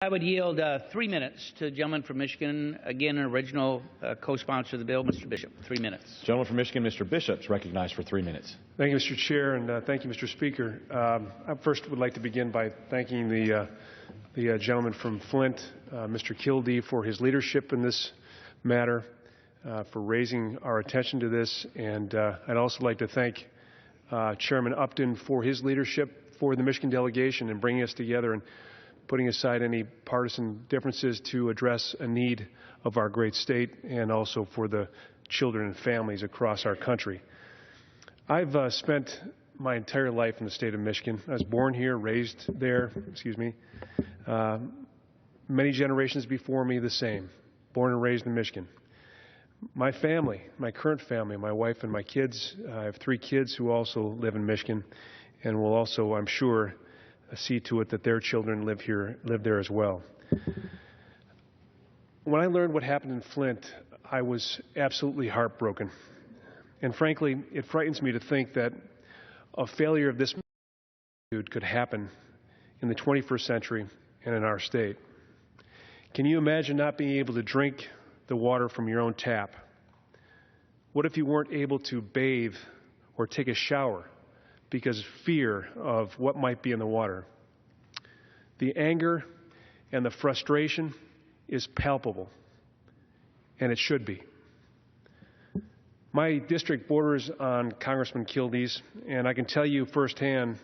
I would yield 3 minutes to the gentleman from Michigan, again, an original co-sponsor of the bill, Mr. Bishop. 3 minutes. Gentleman from Michigan, Mr. Bishop, is recognized for 3 minutes. Thank you, Mr. Chair, and thank you, Mr. Speaker. I first would like to begin by thanking the gentleman from Flint, Mr. Kildee, for his leadership in this matter, for raising our attention to this, and I'd also like to thank Chairman Upton for his leadership for the Michigan delegation and bringing us together and putting aside any partisan differences to address a need of our great state and also for the children and families across our country. I've spent my entire life in the state of Michigan. I was born here, raised there, many generations before me the same, born and raised in Michigan. My family, my current family, my wife and my kids, I have 3 kids who also live in Michigan and will also, I'm sure, see to it that their children live there as well. When I learned what happened in Flint, I was absolutely heartbroken. And frankly, it frightens me to think that a failure of this magnitude could happen in the 21st century and in our state. Can you imagine not being able to drink the water from your own tap? What if you weren't able to bathe or take a shower because of fear of what might be in the water? The anger and the frustration is palpable, and it should be. My district borders on Congressman Kildee's, and I can tell you firsthand,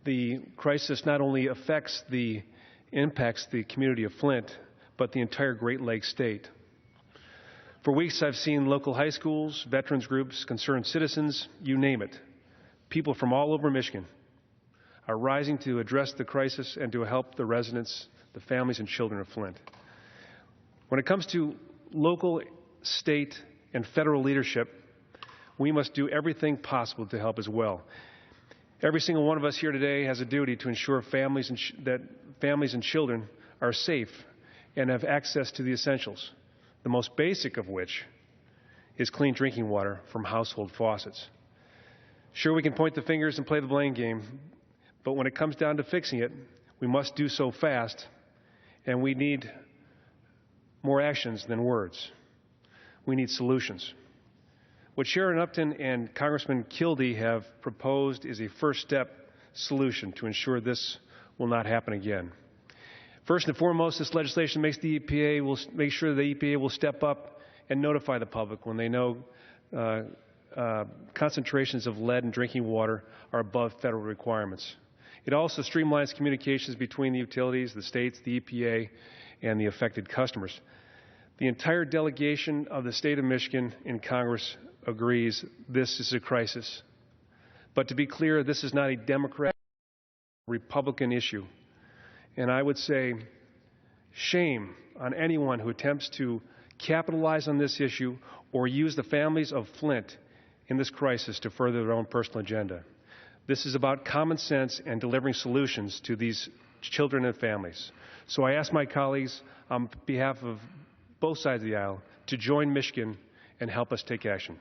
the crisis not only impacts the community of Flint, but the entire Great Lakes state. For weeks, I've seen local high schools, veterans groups, concerned citizens, you name it. People from all over Michigan are rising to address the crisis and to help the residents, the families and children of Flint. When it comes to local, state, and federal leadership, we must do everything possible to help as well. Every single one of us here today has a duty to ensure that families and children are safe and have access to the essentials, the most basic of which is clean drinking water from household faucets. Sure, we can point the fingers and play the blame game, but when it comes down to fixing it, we must do so fast, and we need more actions than words. We need solutions. What Sharon Upton and Congressman Kildee have proposed is a first step solution to ensure this will not happen again. First and foremost, this legislation makes the EPA will make sure the EPA will step up and notify the public when they know concentrations of lead in drinking water are above federal requirements. It also streamlines communications between the utilities, the states, the EPA, and the affected customers. The entire delegation of the state of Michigan in Congress agrees this is a crisis. But to be clear, this is not a Democrat or Republican issue. And I would say shame on anyone who attempts to capitalize on this issue or use the families of Flint in this crisis to further their own personal agenda. This is about common sense and delivering solutions to these children and families. So I ask my colleagues on behalf of both sides of the aisle to join Michigan and help us take action.